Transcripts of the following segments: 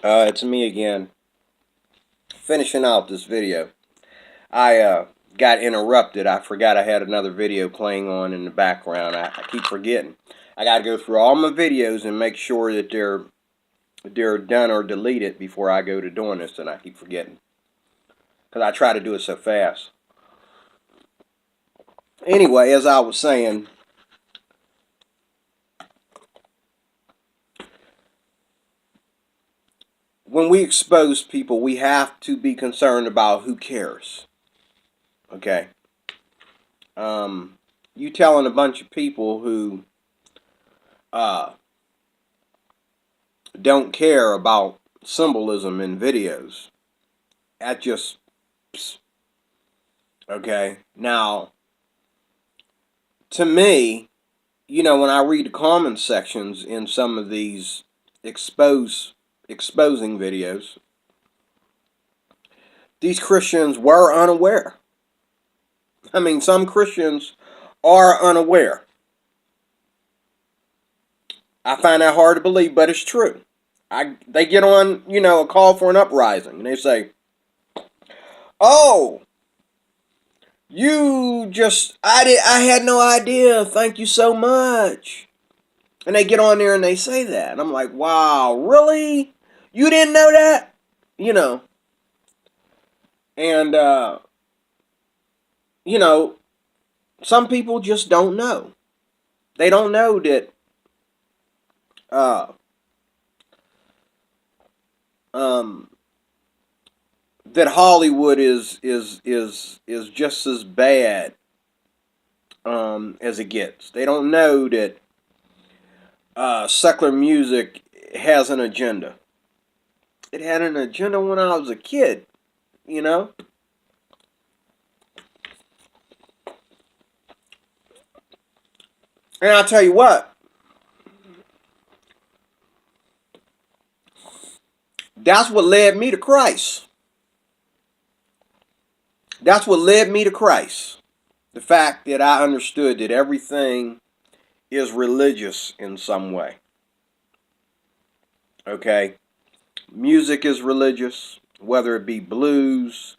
It's me again, finishing out this video. I got interrupted. I forgot I had another video playing on in the background. I keep forgetting. I got to go through all my videos and make sure that they're done or deleted before I go to doing this, and I keep forgetting because I try to do it so fast. Anyway, as I was saying, when we expose people, we have to be concerned about who cares. Okay. You telling a bunch of people who uh, don't care about symbolism in videos. That just, okay. Now, to me, when I read the comment sections in some of these exposing videos, these Christians were unaware. I mean, some Christians are unaware. I find that hard to believe, but it's true. They get on, a call for an uprising, and they say, "Oh, I had no idea. Thank you so much." And they get on there and they say that, and I'm like, "Wow, really? You didn't know that?" You know, and you know, some people just don't know. They don't know that uh, um, that Hollywood is just as bad as it gets. They don't know that secular music has an agenda. It had an agenda when I was a kid, you know. And I'll tell you what, that's what led me to Christ. That's what led me to Christ. The fact that I understood that everything is religious in some way. Okay? Music is religious, whether it be blues,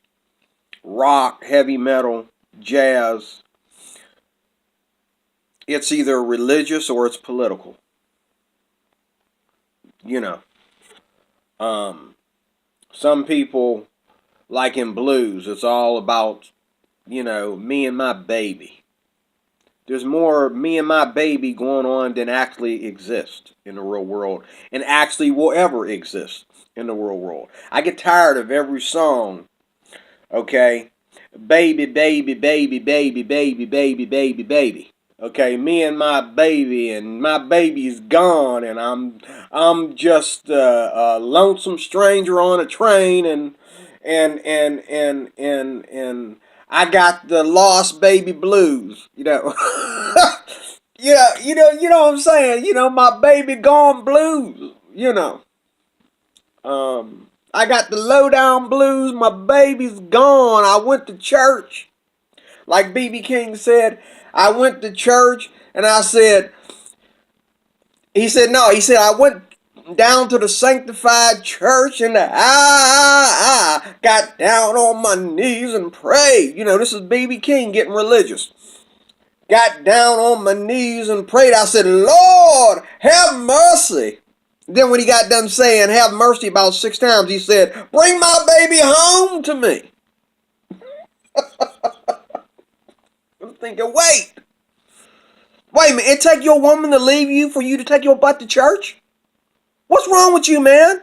rock, heavy metal, jazz. It's either religious or it's political. You know. Some people, like in blues, it's all about, me and my baby. There's more me and my baby going on than actually exists in the real world and actually will ever exist in the real world. I get tired of every song, okay? Baby, baby, baby, baby, baby, baby, baby, baby. Okay, me and my baby's gone, and I'm just a lonesome stranger on a train, and I got the lost baby blues, yeah, what I'm saying. My baby gone blues. I got the lowdown blues. My baby's gone. I went to church. Like B.B. King said, I went to church and he said, I went down to the sanctified church and I got down on my knees and prayed. This is B.B. King getting religious. Got down on my knees and prayed. I said, Lord, have mercy. Then when he got done saying, have mercy about 6 times, he said, bring my baby home to me. I'm thinking, wait a minute, it take your woman to leave you for you to take your butt to church? What's wrong with you, man?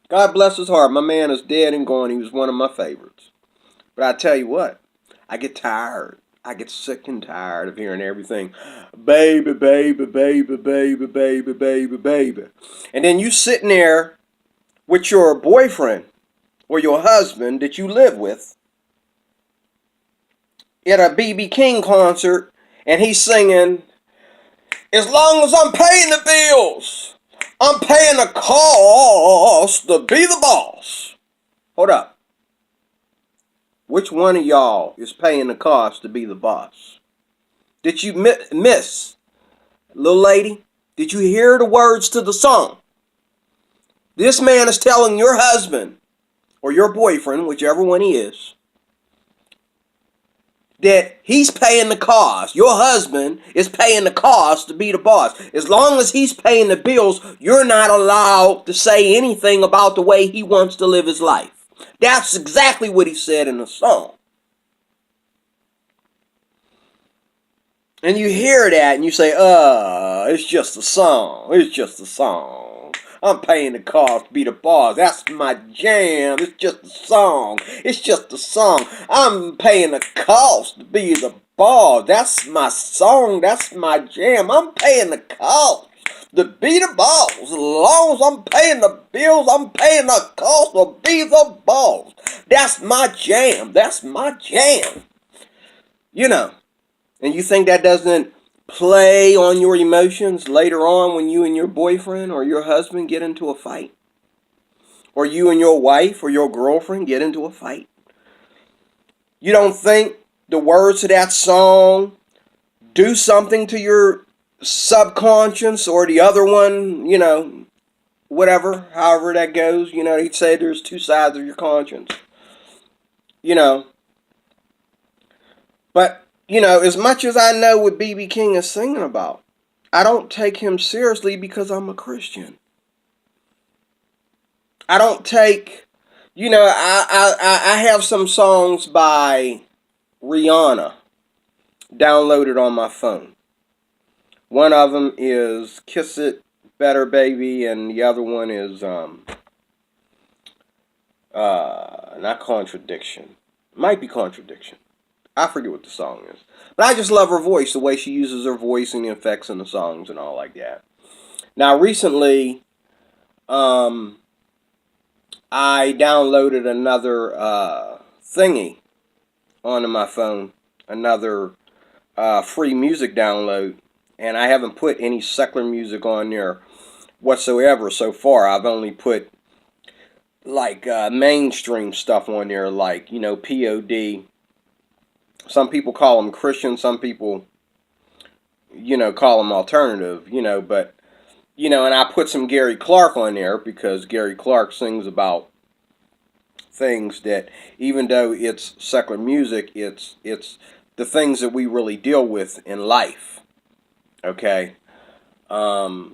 God bless his heart. My man is dead and gone. He was one of my favorites. But I tell you what, I get tired. I get sick and tired of hearing everything. Baby, baby, baby, baby, baby, baby, baby. And then you sitting there with your boyfriend or your husband that you live with at a B.B. King concert, and he's singing, as long as I'm paying the bills, I'm paying the cost to be the boss. Hold up. Which one of y'all is paying the cost to be the boss? Did you miss, little lady? Did you hear the words to the song? This man is telling your husband or your boyfriend, whichever one he is, that he's paying the cost. Your husband is paying the cost to be the boss. As long as he's paying the bills, you're not allowed to say anything about the way he wants to live his life. That's exactly what he said in the song. And you hear that and you say, it's just a song. It's just a song. I'm paying the cost to be the boss. That's my jam. It's just a song. It's just a song. I'm paying the cost to be the boss. That's my song. That's my jam. I'm paying the cost to be the boss. As long as I'm paying the bills, I'm paying the cost to be the boss. That's my jam. That's my jam. You know. And you think that doesn't play on your emotions later on when you and your boyfriend or your husband get into a fight? Or you and your wife or your girlfriend get into a fight? You don't think the words to that song do something to your subconscious or the other one, whatever, however that goes? He'd say there's two sides of your conscience. But as much as I know what B.B. King is singing about, I don't take him seriously because I'm a Christian. I don't take, I have some songs by Rihanna downloaded on my phone. One of them is Kiss It Better Baby, and the other one is not Contradiction. Might be Contradiction. I forget what the song is. But I just love her voice, the way she uses her voice and the effects in the songs and all like that. Now, recently, I downloaded another thingy onto my phone. Another free music download. And I haven't put any secular music on there whatsoever so far. I've only put, like, mainstream stuff on there, like, POD. Some people call them Christian, some people, call them alternative, but, and I put some Gary Clark on there because Gary Clark sings about things that, even though it's secular music, it's the things that we really deal with in life, okay? I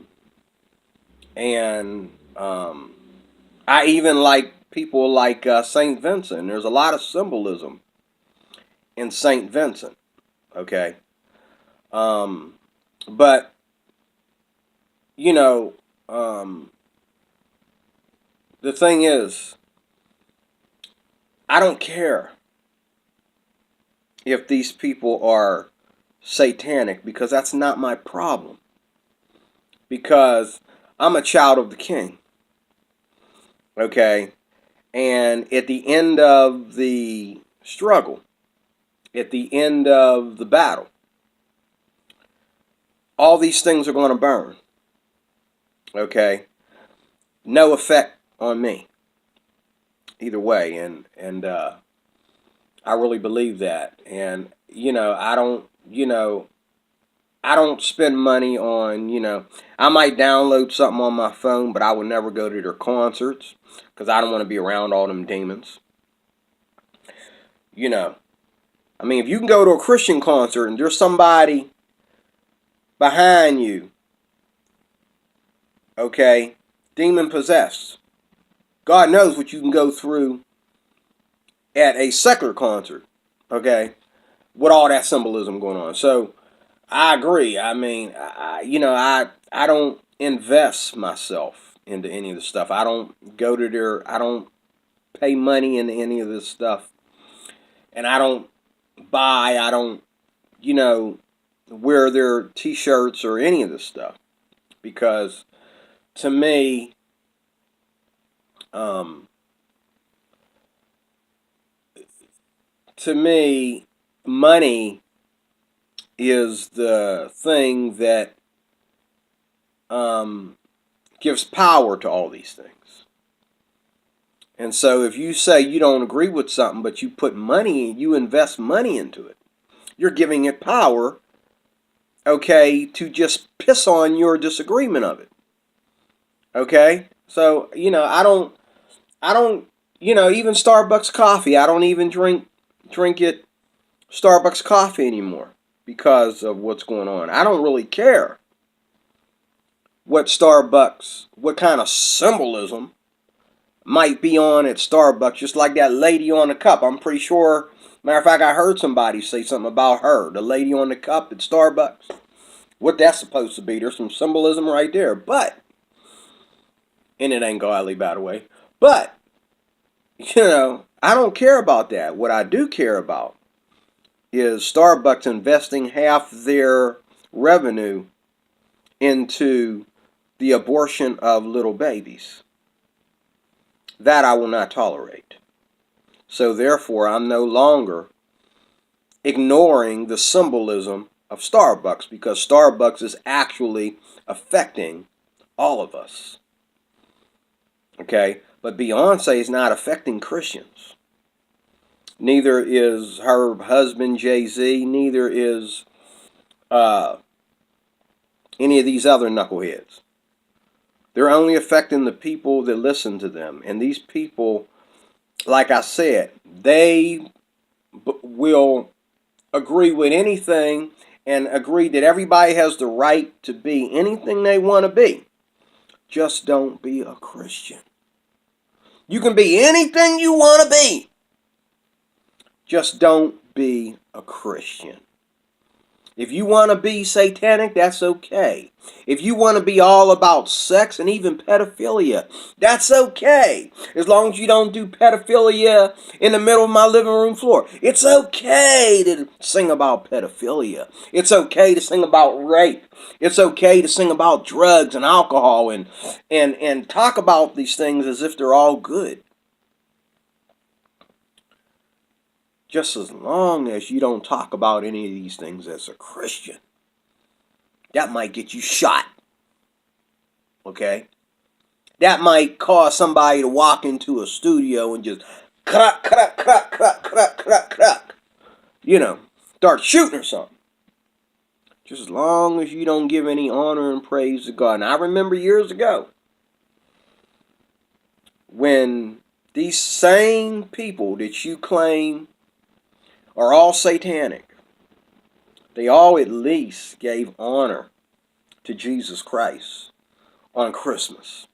even like people like St. Vincent. There's a lot of symbolism in St. Vincent, okay? But, the thing is, I don't care if these people are satanic because that's not my problem. Because I'm a child of the King, okay? And at the end of the struggle, at the end of the battle, all these things are going to burn. Okay? No effect on me. Either way. And I really believe that. And, I don't spend money on, I might download something on my phone, but I would never go to their concerts because I don't want to be around all them demons. I mean, if you can go to a Christian concert and there's somebody behind you, okay, demon possessed, God knows what you can go through at a secular concert, okay, with all that symbolism going on. So, I agree. I mean, I don't invest myself into any of this stuff. I don't I don't pay money into any of this stuff. And I don't wear their t-shirts or any of this stuff. Because to me, money is the thing that gives power to all these things. And so if you say you don't agree with something, but you put money, you invest money into it, you're giving it power okay, to just piss on your disagreement of it. Okay? So, I don't, even Starbucks coffee, I don't even drink it Starbucks coffee anymore because of what's going on. I don't really care what kind of symbolism might be on at Starbucks, just like that lady on the cup. I'm pretty sure, matter of fact, I heard somebody say something about her, the lady on the cup at Starbucks. What that's supposed to be. There's some symbolism right there, and it ain't godly, by the way. But, I don't care about that. What I do care about is Starbucks investing half their revenue into the abortion of little babies. That I will not tolerate. So therefore, I'm no longer ignoring the symbolism of Starbucks, because Starbucks is actually affecting all of us. Okay? But Beyonce is not affecting Christians. Neither is her husband Jay-Z. Neither is any of these other knuckleheads. They're only affecting the people that listen to them. And these people, like I said, they will agree with anything and agree that everybody has the right to be anything they want to be. Just don't be a Christian. You can be anything you want to be. Just don't be a Christian. If you want to be satanic, that's okay. If you want to be all about sex and even pedophilia, that's okay. As long as you don't do pedophilia in the middle of my living room floor. It's okay to sing about pedophilia. It's okay to sing about rape. It's okay to sing about drugs and alcohol and talk about these things as if they're all good. Just as long as you don't talk about any of these things as a Christian. That might get you shot. Okay? That might cause somebody to walk into a studio and just crack, crack, crack, crack, crack, crack, crack. Start shooting or something. Just as long as you don't give any honor and praise to God. And I remember years ago when these same people that you claim are all satanic, they all at least gave honor to Jesus Christ on Christmas.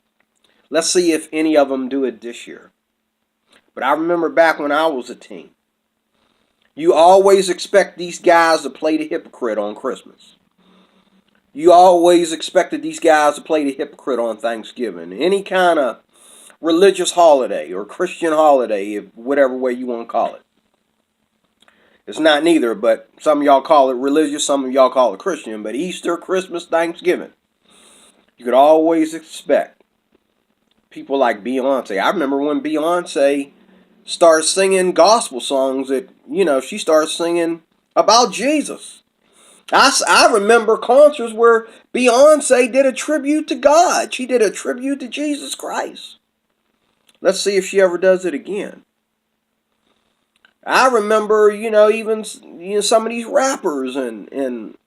Let's see if any of them do it this year. But I remember back when I was a teen, you always expect these guys to play the hypocrite on Christmas. You always expected these guys to play the hypocrite on Thanksgiving. Any kind of religious holiday or Christian holiday, whatever way you want to call it. It's not neither, but some of y'all call it religious, some of y'all call it Christian. But Easter, Christmas, Thanksgiving, you could always expect people like Beyonce. I remember when Beyonce started singing gospel songs that, she started singing about Jesus. I remember concerts where Beyonce did a tribute to God. She did a tribute to Jesus Christ. Let's see if she ever does it again. I remember, even some of these rappers and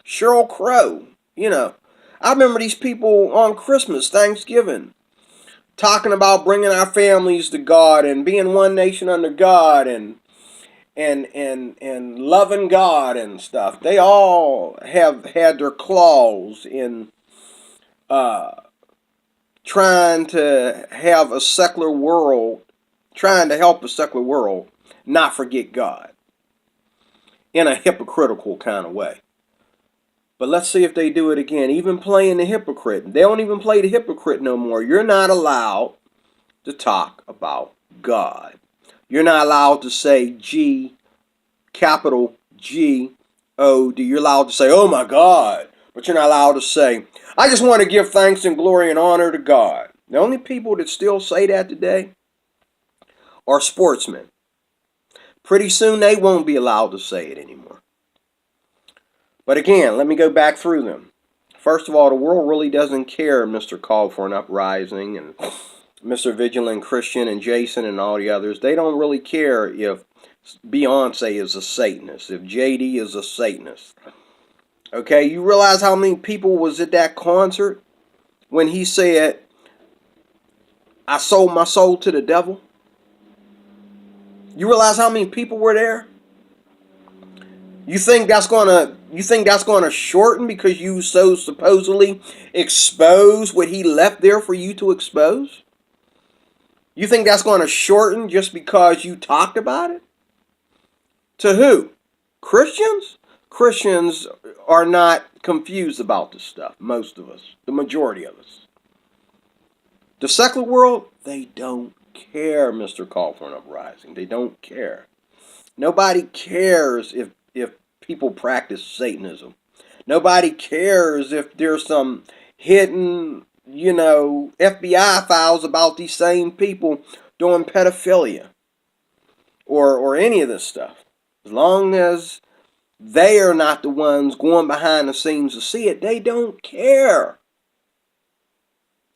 Sheryl Crow, I remember these people on Christmas, Thanksgiving, talking about bringing our families to God and being one nation under God and loving God and stuff. They all have had their claws in trying to have a secular world, trying to help the secular world not forget God in a hypocritical kind of way. But let's see if they do it again. Even playing the hypocrite. They don't even play the hypocrite no more. You're not allowed to talk about God. You're not allowed to say capital G-O-D. You're allowed to say, oh my God. But you're not allowed to say, I just want to give thanks and glory and honor to God. The only people that still say that today are sportsmen. Pretty soon they won't be allowed to say it anymore. But again, let me go back through them. First of all, the world really doesn't care, Mr. Call for an Uprising and Mr. Vigilant Christian and Jason and all the others. They don't really care if Beyonce is a Satanist, if JD is a Satanist. Okay, you realize how many people was at that concert when he said, I sold my soul to the devil? You realize how many people were there? You think that's gonna shorten because you so supposedly expose what he left there for you to expose? You think that's gonna shorten just because you talked about it? To who? Christians? Christians are not confused about this stuff. Most of us, the majority of us. The secular world, they don't care, Mr. Call for an Uprising. They don't care. Nobody cares if people practice Satanism. Nobody cares if there's some hidden, FBI files about these same people doing pedophilia or any of this stuff. As long as they are not the ones going behind the scenes to see it, they don't care.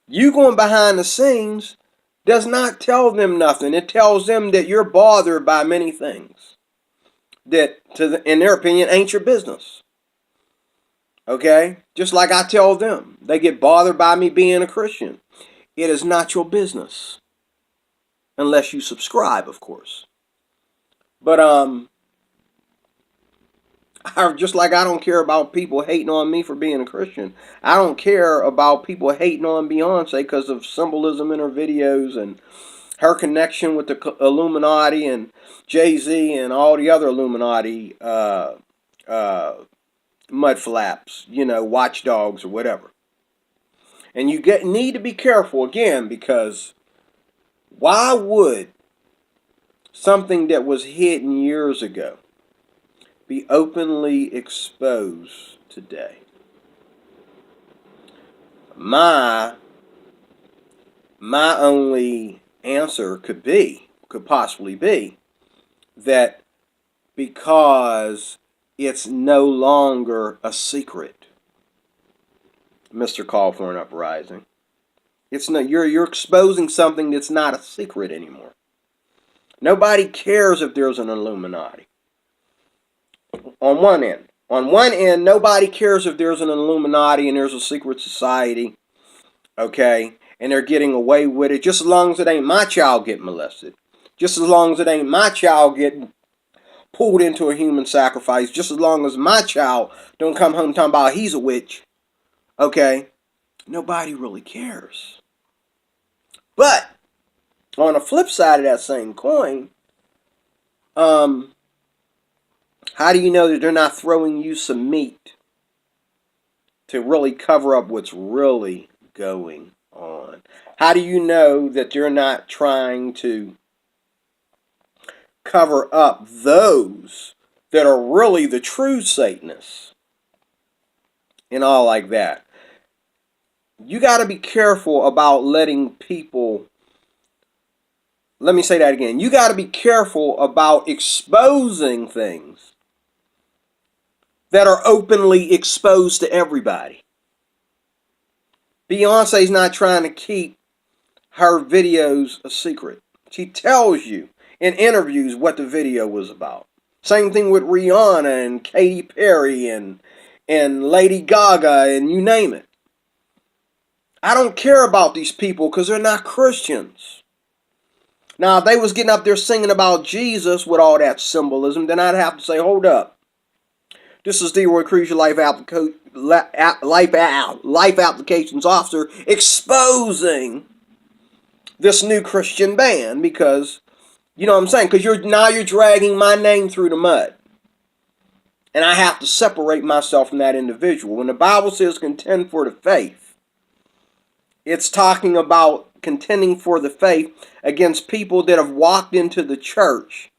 You going behind the scenes does not tell them nothing. It tells them that you're bothered by many things that, in their opinion, ain't your business. Okay? Just like I tell them. They get bothered by me being a Christian. It is not your business. Unless you subscribe, of course. But, just like I don't care about people hating on me for being a Christian, I don't care about people hating on Beyonce because of symbolism in her videos and her connection with the Illuminati and Jay-Z and all the other Illuminati mudflaps, watchdogs or whatever. And you need to be careful again, because why would something that was hidden years ago be openly exposed today? My only answer could possibly be that because it's no longer a secret, Mr. Call for an Uprising. It's not, you're exposing something that's not a secret anymore. Nobody cares if there's an Illuminati. On one end, nobody cares if there's an Illuminati and there's a secret society, okay, and they're getting away with it, just as long as it ain't my child getting molested, just as long as it ain't my child getting pulled into a human sacrifice, just as long as my child don't come home talking about he's a witch, okay, nobody really cares. But on the flip side of that same coin, how do you know that they're not throwing you some meat to really cover up what's really going on? How do you know that they're not trying to cover up those that are really the true Satanists and all like that? You got to be careful about letting people... Let me say that again. You got to be careful about exposing things that are openly exposed to everybody. Beyonce's not trying to keep her videos a secret. She tells you in interviews what the video was about. Same thing with Rihanna and Katy Perry and Lady Gaga and you name it. I don't care about these people because they're not Christians. Now, if they was getting up there singing about Jesus with all that symbolism, then I'd have to say, hold up. This is Leroy Cruz, your life applications officer, exposing this new Christian band because, you know what I'm saying? Because you're dragging my name through the mud. And I have to separate myself from that individual. When the Bible says contend for the faith, it's talking about contending for the faith against people that have walked into the church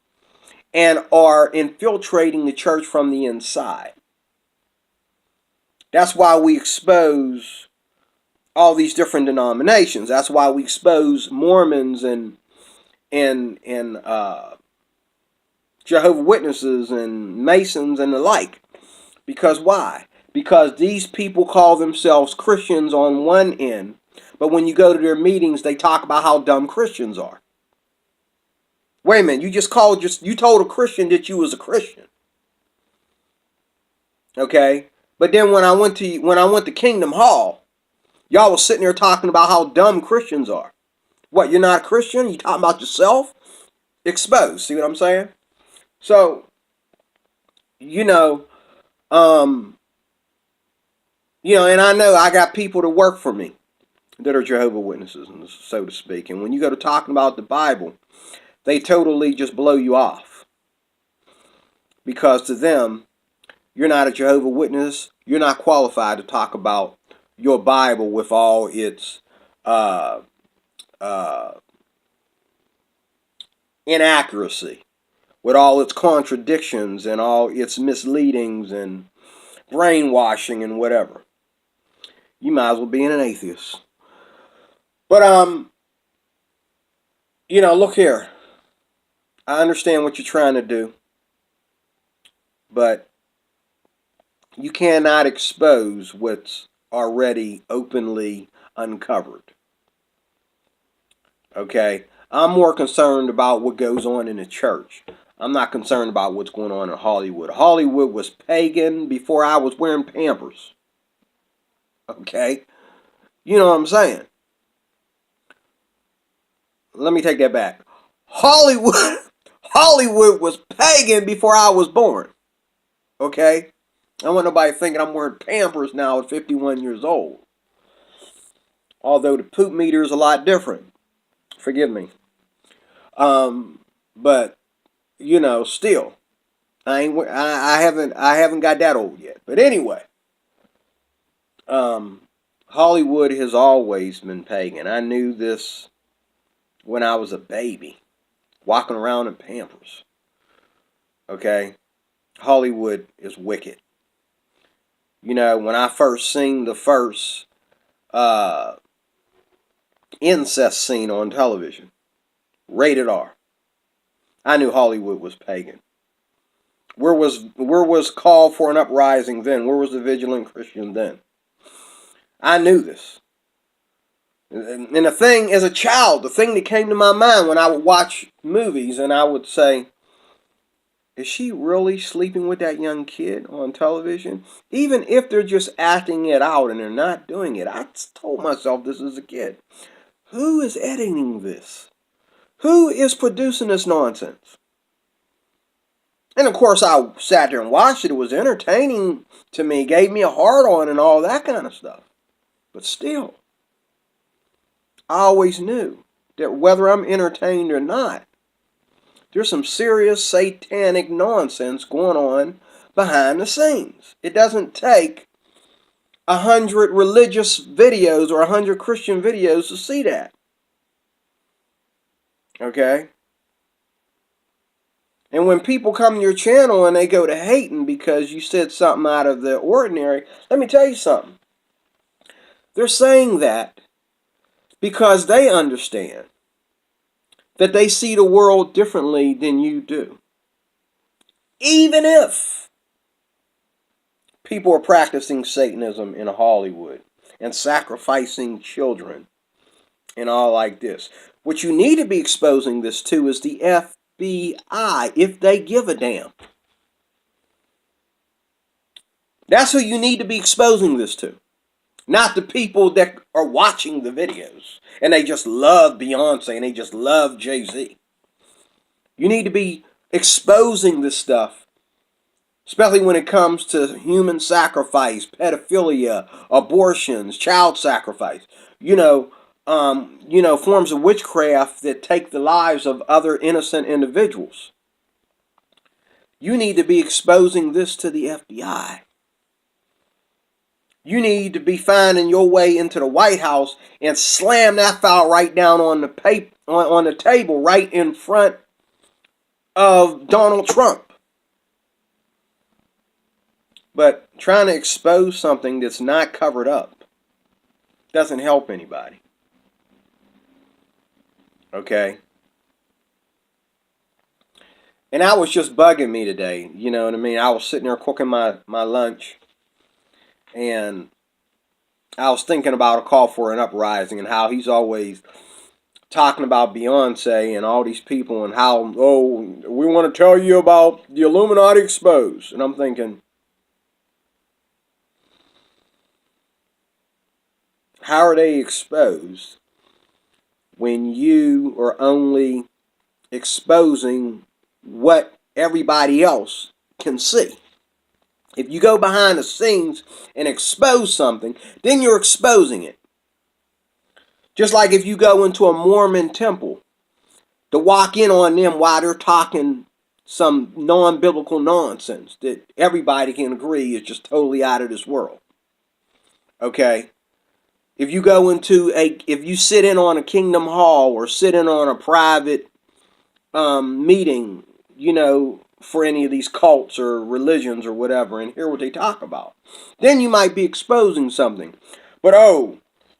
and are infiltrating the church from the inside. That's why we expose all these different denominations. That's why we expose Mormons and Jehovah's Witnesses and Masons and the like. Because why? Because these people call themselves Christians on one end, but when you go to their meetings, they talk about how dumb Christians are. Wait a minute, you told a Christian that you was a Christian. Okay? But then when I went to Kingdom Hall, y'all was sitting there talking about how dumb Christians are. What, you're not a Christian? You talking about yourself? Exposed. See what I'm saying? So, you know, um, and I know I got people that work for me that are Jehovah's Witnesses, so to speak. And when you go to talking about the Bible, they totally just blow you off. Because to them, you're not a Jehovah's Witness. You're not qualified to talk about your Bible with all its uh, uh, inaccuracy, with all its contradictions and all its misleadings and brainwashing and whatever. You might as well be an atheist. But look here. I understand what you're trying to do, but you cannot expose what's already openly uncovered. Okay? I'm more concerned about what goes on in the church. I'm not concerned about what's going on in Hollywood. Hollywood was pagan before I was wearing Pampers. Okay? You know what I'm saying? Let me take that back. Hollywood was pagan before I was born. Okay? I don't want nobody thinking I'm wearing Pampers now at 51 years old. Although the poop meter is a lot different. Forgive me. But still, I haven't got that old yet. But anyway, Hollywood has always been pagan. I knew this when I was a baby, walking around in Pampers. Okay, Hollywood is wicked. When I first seen the first incest scene on television, rated R, I knew Hollywood was pagan. Where was call for an uprising then? Where was the vigilant Christian then? I knew this. And the thing, as a child, the thing that came to my mind when I would watch movies and I would say, is she really sleeping with that young kid on television? Even if they're just acting it out and they're not doing it, I told myself this as a kid. Who is editing this? Who is producing this nonsense? And of course, I sat there and watched it. It was entertaining to me, gave me a hard on and all that kind of stuff. But still, I always knew that whether I'm entertained or not, there's some serious satanic nonsense going on behind the scenes. It doesn't take 100 religious videos or 100 Christian videos to see that. Okay? And when people come to your channel and they go to hating because you said something out of the ordinary, let me tell you something. They're saying that because they understand that they see the world differently than you do. Even if people are practicing Satanism in Hollywood and sacrificing children and all like this. What you need to be exposing this to is the FBI, if they give a damn. That's who you need to be exposing this to. Not the people that are watching the videos and they just love Beyonce and they just love Jay-Z. You need to be exposing this stuff, especially when it comes to human sacrifice, pedophilia, abortions, child sacrifice. Forms of witchcraft that take the lives of other innocent individuals. You need to be exposing this to the FBI. You need to be finding your way into the White House and slam that file right down on the table right in front of Donald Trump. But trying to expose something that's not covered up doesn't help anybody. Okay? And that was just bugging me today. You know what I mean? I was sitting there cooking my lunch. And I was thinking about a call for an uprising and how he's always talking about Beyonce and all these people and how, oh, we want to tell you about the Illuminati exposed. And I'm thinking, how are they exposed when you are only exposing what everybody else can see? If you go behind the scenes and expose something, then you're exposing it. Just like if you go into a Mormon temple to walk in on them while they're talking some non-biblical nonsense that everybody can agree is just totally out of this world. Okay? If you go into if you sit in on a Kingdom Hall or sit in on a private meeting, for any of these cults or religions or whatever, and hear what they talk about, then you might be exposing something. But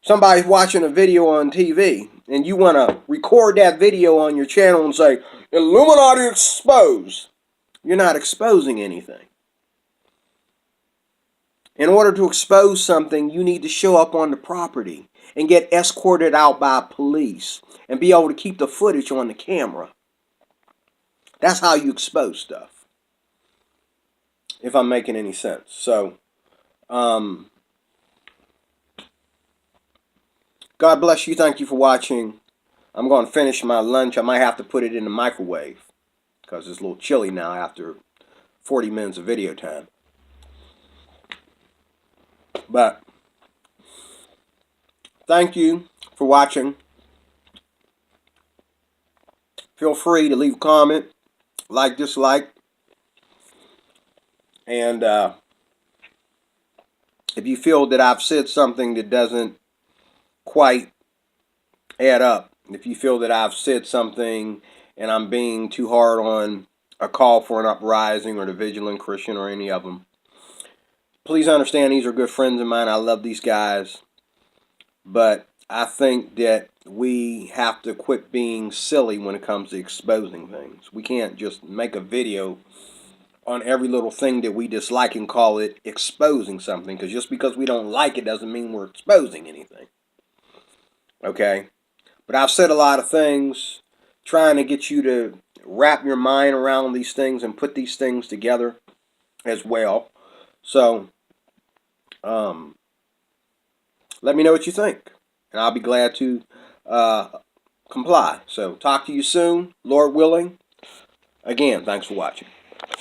somebody's watching a video on TV, and you want to record that video on your channel and say, Illuminati exposed. You're not exposing anything. In order to expose something, you need to show up on the property and get escorted out by police and be able to keep the footage on the camera. That's how you expose stuff, if I'm making any sense. So, God bless you. Thank you for watching. I'm going to finish my lunch. I might have to put it in the microwave because it's a little chilly now after 40 minutes of video time. But thank you for watching. Feel free to leave a comment, like, dislike. And if you feel that I've said something that doesn't quite add up, if you feel that I've said something and I'm being too hard on a call for an uprising or the Vigilant Christian or any of them, please understand these are good friends of mine. I love these guys. But I think that we have to quit being silly when it comes to exposing things. We can't just make a video on every little thing that we dislike and call it exposing something. Because just because we don't like it doesn't mean we're exposing anything. Okay? But I've said a lot of things trying to get you to wrap your mind around these things and put these things together as well. So, let me know what you think, and I'll be glad to comply. So, talk to you soon, Lord willing. Again, thanks for watching.